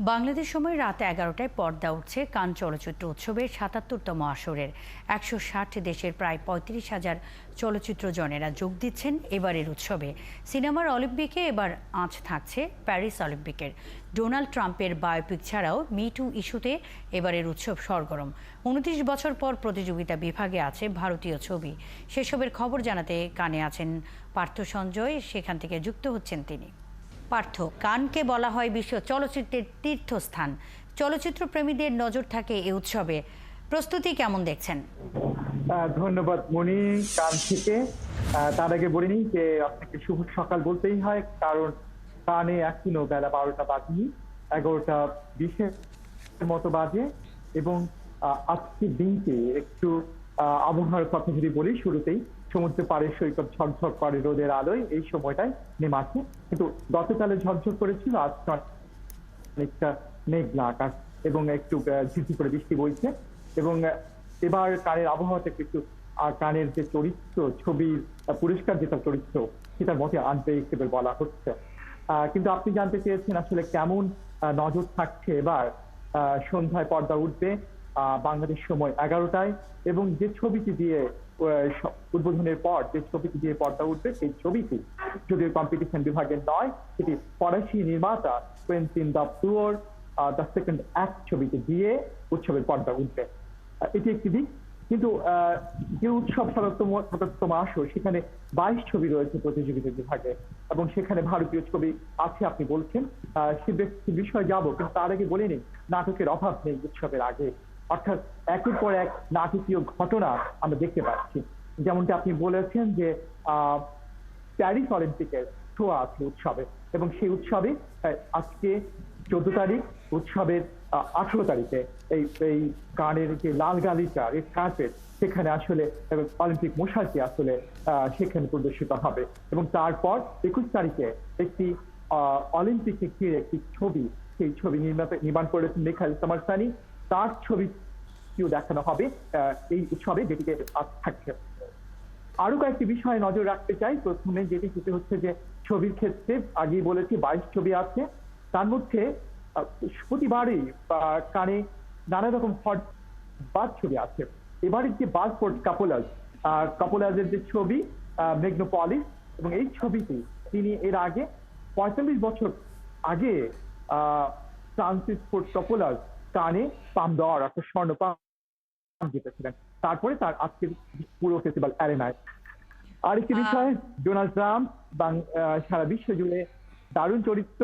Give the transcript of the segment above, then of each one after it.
বাংলাদেশ সময় রাত 11টায় পর্দা উঠছে কান চলচ্চিত্র উৎসবের ৭৭তম আসরের ১৬০ দেশের প্রায় ৩৫,০০০ চলচ্চিত্র জনেরা যোগ দিচ্ছেন এবারের উৎসবে। সিনেমার অলিম্পিকে এবার আঁচ থাকছে প্যারিস অলিম্পিকের। ডোনাল্ড ট্রাম্পের বায়োপিক ছাড়াও মিটু ইস্যুতে এবারের উৎসব সরগরম। ২৯ বছর পর প্রতিযোগিতা বিভাগে আছে ভারতীয় ছবি। সেসবের খবর জানাতে কানে আছেন পার্থ সঞ্জয়, সেখান থেকে যুক্ত হচ্ছেন তিনি। পার্থ, কানকে বলা হয় বিশ্ব চলচ্চিত্রের তীর্থস্থান। চলচ্চিত্র প্রেমীদের নজর থাকে এই উৎসবে। প্রস্তুতি কেমন দেখছেন? ধন্যবাদ মনি। কান থেকে তার আগে বলিনি যে আপনাকে শুভ সকাল বলতেই হয়, কারণ কানে এখনো বেলা 12টা বাজেনি, 11:20 মতো বাজে। এবং আজকের দিনটি একটু আবহাওয়ার কথা যদি বলি, শুরুতেই সমুদ্র পাড়ের সৈকত ঝকঝক করে রোদের আলোয় এই সময়টায় নেমে আসে, কিন্তু গতকালে ঝকঝক করেছিল, আজ অনেকটা মেঘলা আকাশ এবং একটু ঝিরঝির করে বৃষ্টি বইছে। এবং এবার কানের আবহাওয়াটা একটু কানের যে চরিত্র, ছবির পুরস্কার যেটা চরিত্র, সেটার মধ্যে আনপ্রেডিক্টেবল বলা হচ্ছে। কিন্তু আপনি জানতে চেয়েছেন আসলে কেমন নজর থাকছে এবার। সন্ধ্যায় পর্দা উঠবে বাংলাদেশ সময় 11টায়, এবং যে ছবিটি দিয়ে উদ্বোধনের পর যে ছবিটি দিয়ে পর্দা উঠবে, সেই ছবিটি যদিও কম্পিটিশন বিভাগের নয়, সেটি ফরাসি নির্মাতা কুয়েন্টিন দাপ্তুয়োর দ্য সেকেন্ড অ্যাক্ট ছবিটি দিয়ে উৎসবের পর্দা উঠবে। এটি একটি দিক। কিন্তু যে উৎসব ৭৭তম আসর, সেখানে 22 ছবি রয়েছে প্রতিযোগিতা বিভাগে, এবং সেখানে ভারতীয় ছবি আছে আপনি বলছেন। সে বিষয়ে যাব, কিন্তু তার আগে বলে নিন, নাটকের অভাব নেই উৎসবের আগে। অর্থাৎ একের পর এক নাটকীয় ঘটনা আমরা দেখতে পাচ্ছি। যেমনটা আপনি বলেছেন যে প্যারিস অলিম্পিকের ছোঁয়া আছে উৎসবে, এবং সেই উৎসবে আজকে 14 তারিখ, উৎসবের 18 তারিখে এই কানের যে লাল গালিচা, রেড কার্পেট, সেখানে আসলে অলিম্পিক মশালটি আসলে সেখানে প্রদর্শিত হবে। এবং তারপর 21 তারিখে একটি অলিম্পিকে ঘিরে একটি ছবি, সেই ছবি নির্মাণ করেছেন মিখাইল সামারসানি, তার ছবিটিও দেখানো হবে এই উৎসবে, যেটিকে থাকছে। আরো কয়েকটি বিষয়ে নজর রাখতে চাই। প্রথমে যেটি হচ্ছে যে ছবির ক্ষেত্রে আগেই বলেছি 22 ছবি আছে, তার মধ্যে প্রতিবারই কানে নানা রকম হট বাজ ছবি আছে। এবারের যে বাজফোর্ড কাপোলাজের যে ছবি মেগনোপলিস, এবং এই ছবিটি তিনি এর আগে 45 বছর আগে ফ্রান্সিস ফোর্ড কাপোলাজ কানে পাম দর, একটা স্বর্ণ পাম জিতেছিলেন। তারপরে তার আজকের পুরো ফেস্টিভ্যাল অ্যারেনায়। আরেকটি বিষয়, ডোনাল্ড ট্রাম্প সারা বিশ্ব জুড়ে দারুণ চরিত্র,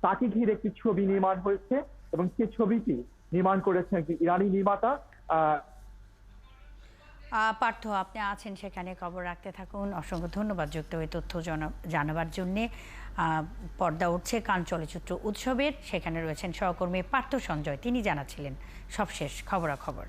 তাকে ঘিরে একটি ছবি নির্মাণ হয়েছে, এবং সে ছবিটি নির্মাণ করেছেন একটি ইরানি নির্মাতা। পার্থ, আপনি আছেন সেখানে, খবর রাখতে থাকুন। অসংখ্য ধন্যবাদ যুক্ত হয়ে তথ্য জানাবার জন্যে। পর্দা উঠছে কান চলচ্চিত্র উৎসবের, সেখানে রয়েছেন সহকর্মী পার্থ সঞ্জয়, তিনি জানাচ্ছিলেন সবশেষ খবরাখবর।